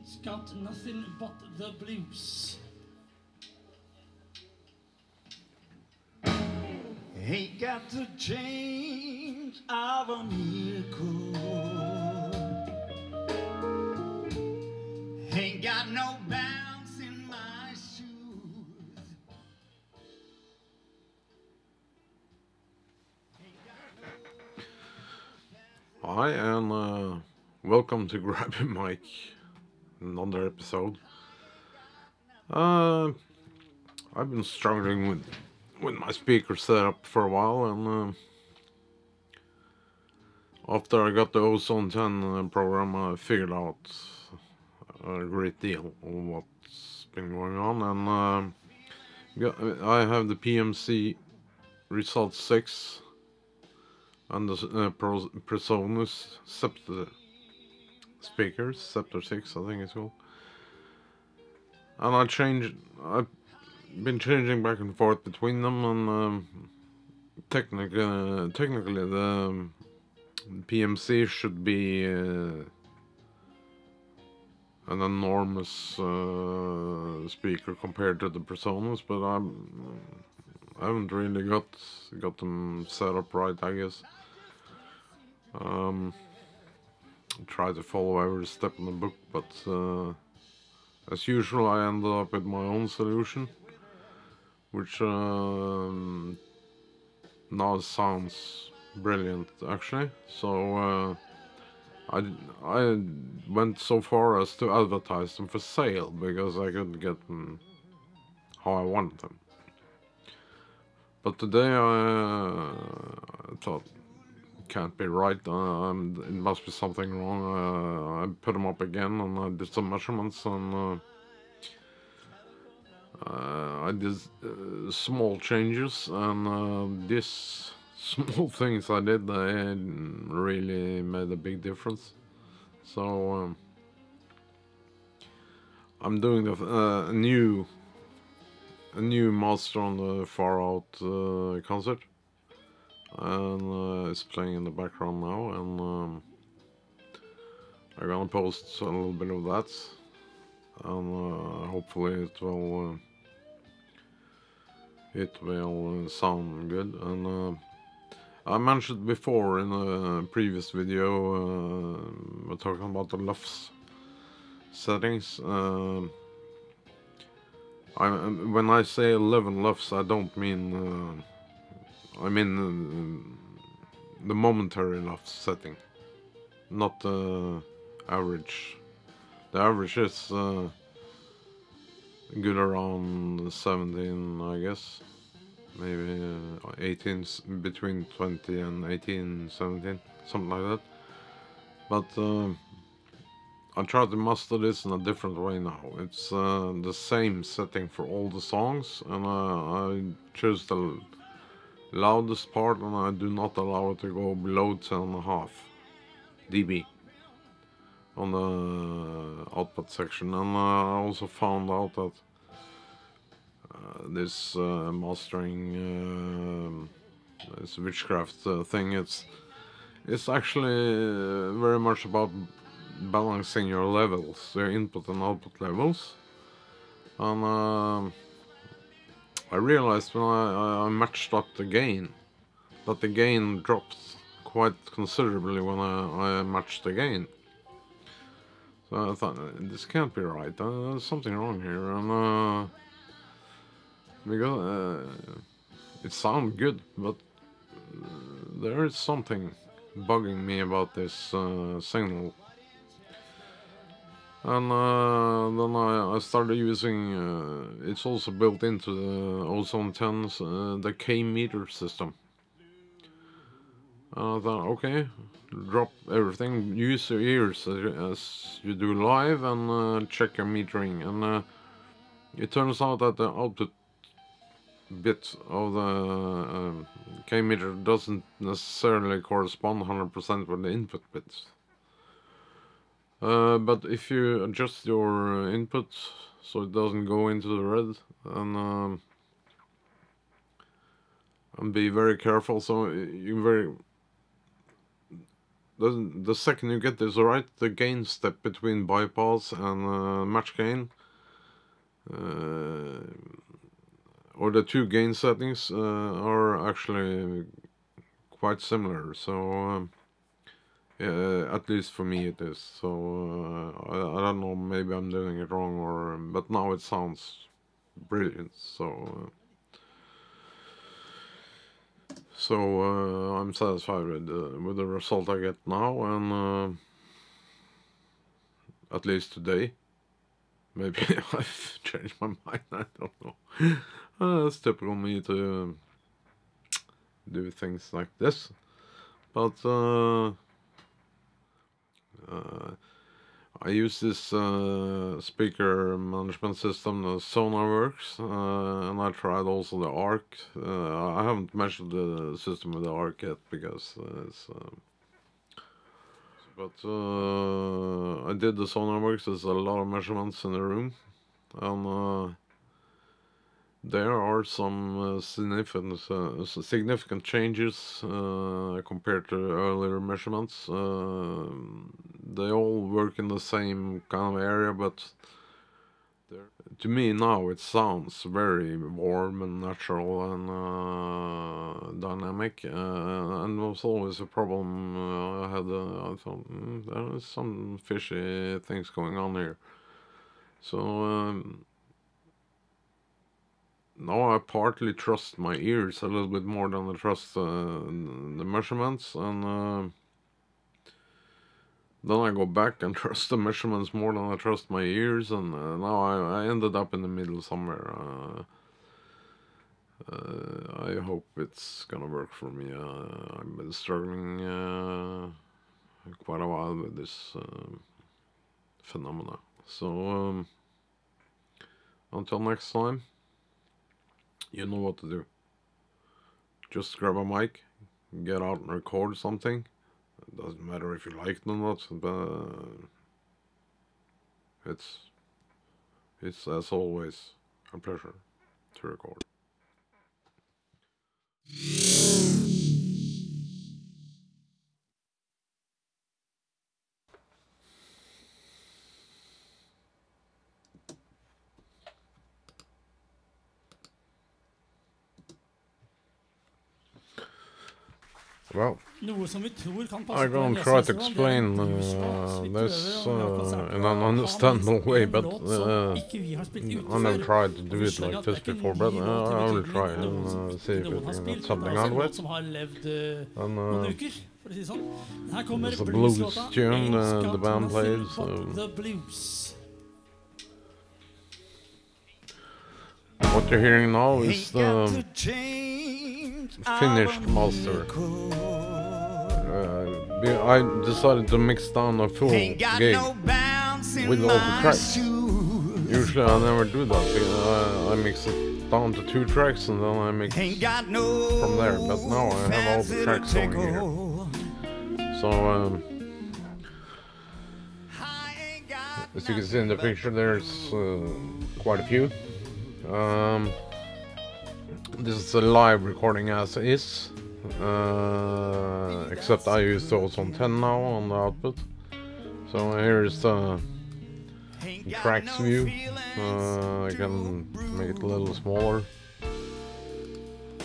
He's got nothing but the blues. Ain't got the change of a nickel. Ain't got no bounce in my shoes. Hi, and welcome to Grabbing Mike, another episode. I've been struggling with my speaker setup for a while, and after I got the Ozone 10 program, I figured out a great deal of what's been going on, and I have the PMC Result 6 and the Presonus Scepter speakers, Scepter 6 I think it's called. And I've been changing back and forth between them, and technically the PMC should be an enormous speaker compared to the Presonus, but I haven't really got them set up right, I guess. Try to follow every step in the book, but as usual I ended up with my own solution, which now sounds brilliant actually. So I went so far as to advertise them for sale, because I couldn't get them how I want them. But today I thought, can't be right, it must be something wrong. I put them up again, and I did some measurements, and I did small changes, and these small things I did, they really made a big difference. So I'm doing a new master on the Far Out concert, and it's playing in the background now, and I'm gonna post a little bit of that, and hopefully it will sound good. And I mentioned before in a previous video, we're talking about the LUFS settings. When I say 11 LUFS, I don't mean I mean the momentary LUFS setting, not the average. The average is good around 17, I guess, maybe 18, between 20 and 18, 17, something like that. But I try to master this in a different way now. It's the same setting for all the songs, and I choose the loudest part, and I do not allow it to go below 10.5 dB on the output section. And I also found out that this mastering, this witchcraft thing, it's actually very much about balancing your levels, your input and output levels. And I realized when I matched up the gain, that the gain dropped quite considerably when I matched the gain. So I thought, this can't be right, there's something wrong here. And because it sounds good, but there is something bugging me about this signal. And then I started using, it's also built into the Ozone 10's the K-meter system. And I thought, okay, drop everything, use your ears as you do live, and check your metering. And it turns out that the output bit of the K-meter doesn't necessarily correspond 100% with the input bits. But if you adjust your input so it doesn't go into the red, and be very careful, so the the second you get this right, the gain step between bypass and match gain, or the two gain settings are actually quite similar. So at least for me it is. So I don't know, maybe I'm doing it wrong, or but now it sounds brilliant. So I'm satisfied with the result I get now, and at least today. Maybe I've changed my mind, I don't know. It's typical me to do things like this. But I use this speaker management system, the Sonarworks, and I tried also the ARC. I haven't measured the system with the ARC yet because it's... But I did the Sonarworks. There's a lot of measurements in the room, and there are some significant changes compared to earlier measurements. They all work in the same kind of area, but to me now it sounds very warm and natural and dynamic, and was always a problem I had. I thought there is some fishy things going on here. So now I partly trust my ears a little bit more than I trust the measurements, and then I go back and trust the measurements more than I trust my ears, and now I ended up in the middle somewhere. I hope it's gonna work for me. I've been struggling quite a while with this phenomena. So until next time, you know what to do. Just grab a mic, get out and record something. It doesn't matter if you like it or not, but it's as always a pleasure to record. Well, I'm going to try to explain this in an understandable way, but I never tried to do it like this before, but I will try and see if we can get something out of it. And it's a blues tune the band plays. What you're hearing now is the finished master. I decided to mix down a full gig with all the tracks. Usually I never do that, because I mix it down to 2 tracks and then I mix from there, but now I have all the tracks going here. So as you can see in the picture, there's quite a few. This is a live recording as is, except I use the Ozone 10 now on the output. So here's the tracks view. I can make it a little smaller,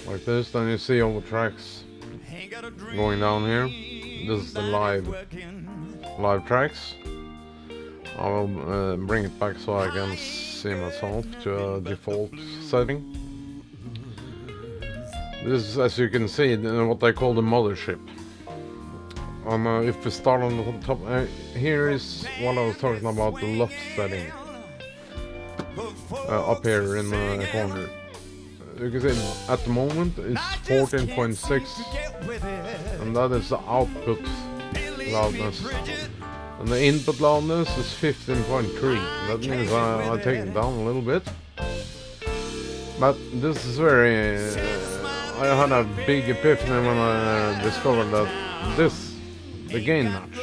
like this. Then you see all the tracks going down here. This is the live tracks. I will bring it back so I can see myself to a default setting. This is, as you can see, what I call the mothership. If we start on the top, here is what I was talking about, the LUF setting. Up here in the corner. You can see at the moment it's 14.6, and that is the output loudness. And the input loudness is 15.3. That means I take it down a little bit. But this is very... I had a big epiphany when I discovered that the gain match,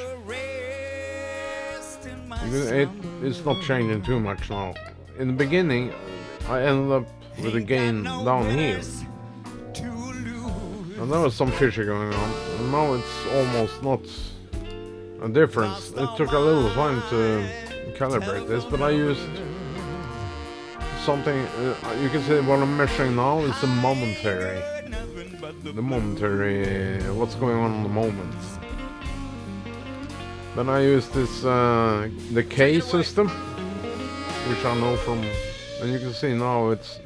it's not changing too much now. In the beginning, I ended up with the gain down here, and there was some fishy going on, and now it's almost not a difference. It took a little time to calibrate this, but I used something, you can say what I'm measuring now is the momentary, what's going on in the moment. Then I use this, the K system, which I know from, and you can see now it's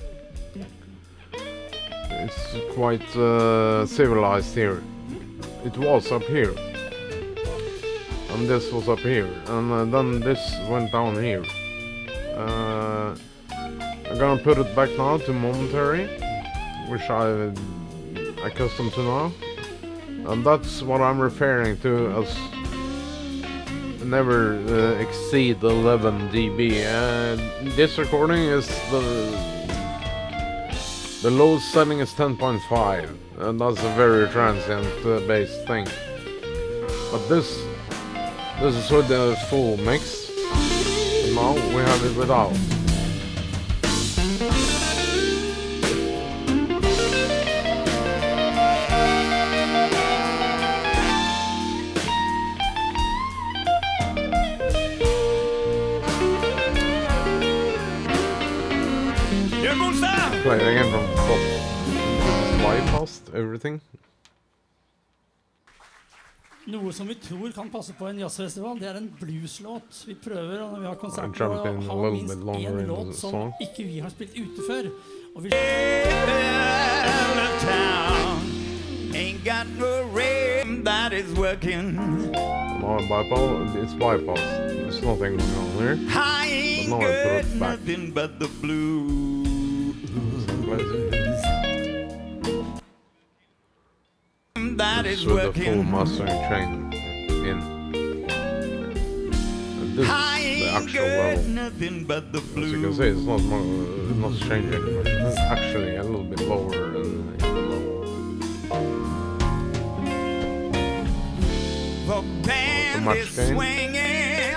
quite civilized here. It was up here, and this was up here, and then this went down here. I'm gonna put it back now to momentary, which I'm accustomed to now, and that's what I'm referring to as never exceed 11 dB. This recording is the lowest setting is 10.5, and that's a very transient based thing. But this is with the full mix. Now we have it without. Play it again from the top. This is bypassed everything. Noe som vi tror kan passe på en jazzfestival, det er en blueslåt. Vi prøver når vi har konserter å ha minst en låt som ikke vi har spilt ute før. Og vi ain't got no rain that is working. No, it's bypassed. There's nothing going on here. I ain't got nothing but the blues. That is with the full mastering chain in. And this is the actual level. As you can see, it's not changing much. It's actually a little bit lower than the level. The band is swinging. Gain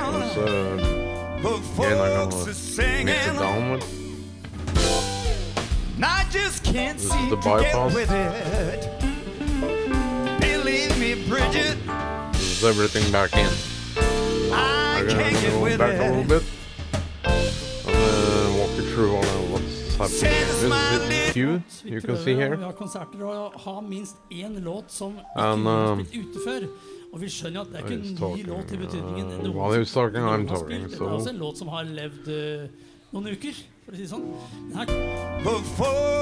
I'm gonna mix it down with. I just can't seem to get with it. Believe me, Bridget. This is everything back in. I can't get with back it. A little bit. And walk you through all of what's happening here. This is Q, you can see here. Vi har konserter og ha minst en låt som ikke vi har spilt ute før. Og vi skjønner at det er ikke en ny låt I betydningen. While he was talking, I'm talking. Det er også en låt som har levd noen uker, for å si sånn.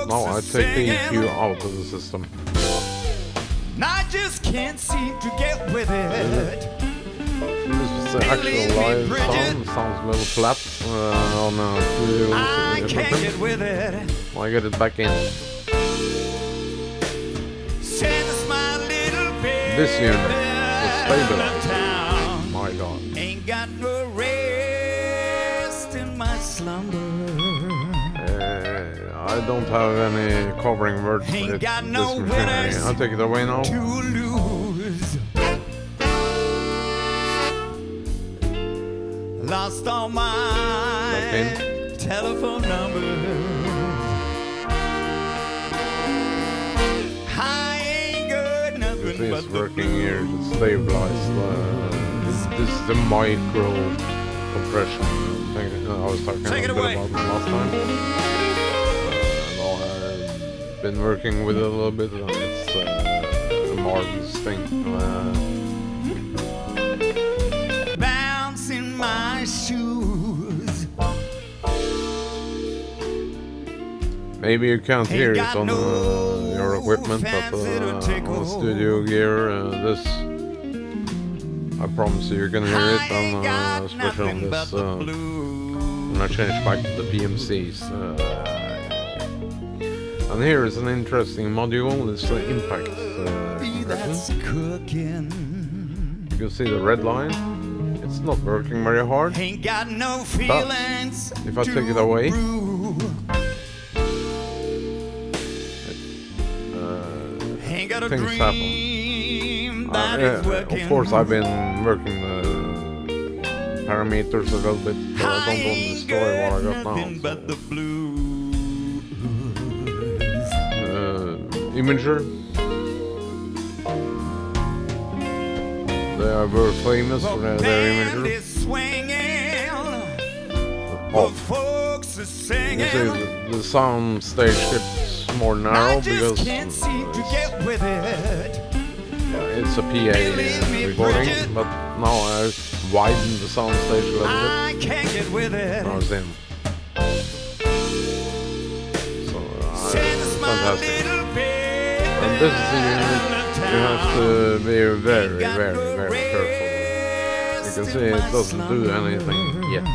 Now I take the EQ out of the system. I just can't seem to get with it. This is the actual live sound. Sounds a little flat on studio. I can't get with it. I get it back in. This unit is stabilized. My God. Ain't got no rest in my slumber. I don't have any covering words for this machinery. I'll take it away now. To lose. Lost all my telephone numbers. I ain't got nothing but the working here to stabilize. This is the micro compression thing I was talking a bit about last time. Been working with it a little bit, and it's a marvelous thing. Bouncing my shoes. Maybe you can't hear it on your equipment, but on the studio gear, this I promise you can hear it, and especially on this when I change back to the PMCs. And here is an interesting module, it's the impact compression. You can see the red line, it's not working very hard, but if I take it away, things happen. Of course I've been working the parameters a little bit, so I don't want to destroy what I got now. So. Imager. They are very famous for their imagery. Oh. You see, the sound stage gets more narrow because it's a PA recording, but now I widen the sound stage a little bit. Now it's in. So fantastic. And this is the unit you have to be very, very, very careful. You can see it doesn't do anything yet.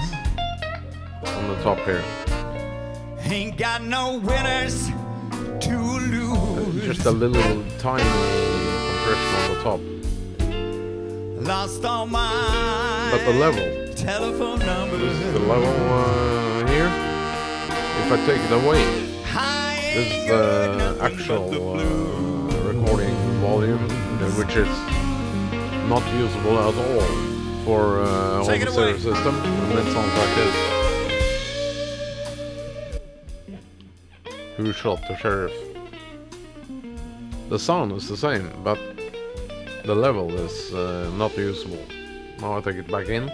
On the top here. Ain't got no winners to lose. Just a little tiny compression on the top. Lost all my but the level, telephone numbers. This is the level here. If I take it away, this is the actual recording volume, which is not usable at all for home stereo system, and it sounds like this. Who shot the sheriff? The sound is the same, but the level is not usable. Now I take it back in.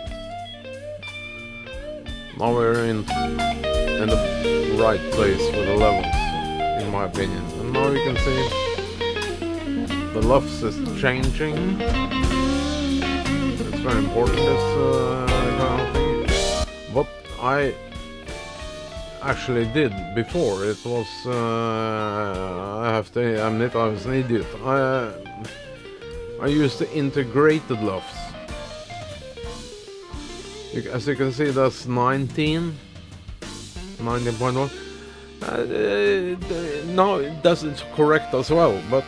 Now we're in the right place with the levels, in my opinion. And now you can see the lufs is changing. It's very important, this kind of thing. What I actually did before, it was I have to admit I was an idiot. I used the integrated lufs. As you can see, that's 19.1. No, that's correct as well, but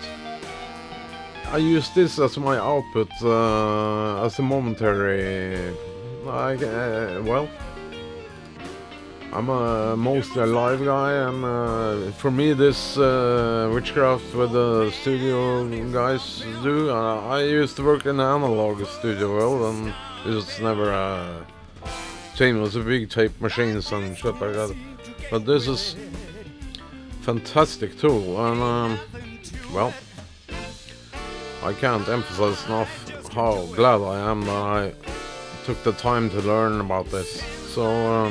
I use this as my output as a momentary. Well, I'm mostly a live guy, and for me this witchcraft with the studio guys do. I used to work in an analog studio world, and it was never a team. It was a big tape machines and shit like that. But this is fantastic tool, and well, I can't emphasize enough how glad I am that I took the time to learn about this. So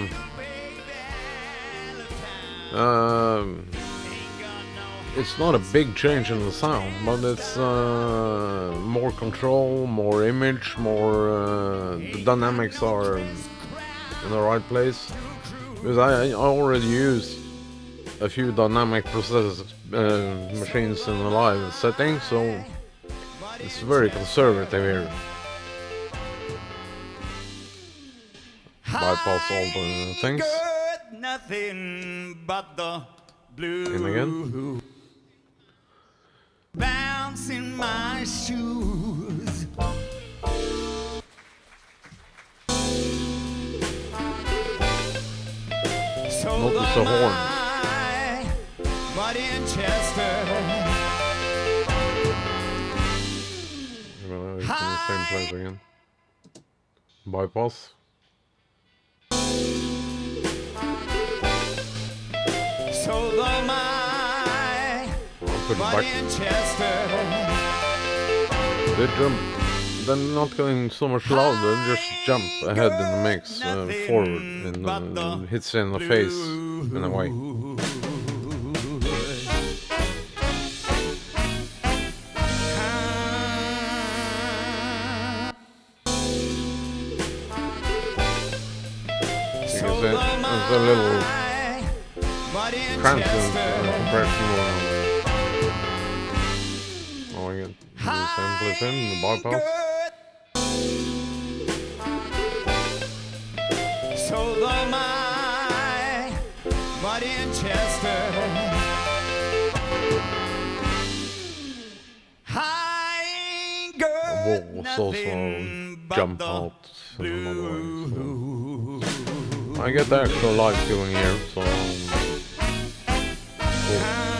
it's not a big change in the sound, but it's more control, more image, more the dynamics are in the right place. Because I already used a few dynamic process machines in the live setting, so it's very conservative here. Bypass all the things. Nothing but the blue. In again. Bounce in my shoes. So notice the horn. But in Chester. Well, it's in the same place again. Bypass. So put it back. They jump. They're not going so much louder. They just jump ahead in the mix, forward, and hits in the face in a way. You can see there's a little transient compression going on there. Oh, I get the same place in the bypass. So but in Chester. I ain't got nothing also jump out in another way. So I get the actual live feeling here, so cool.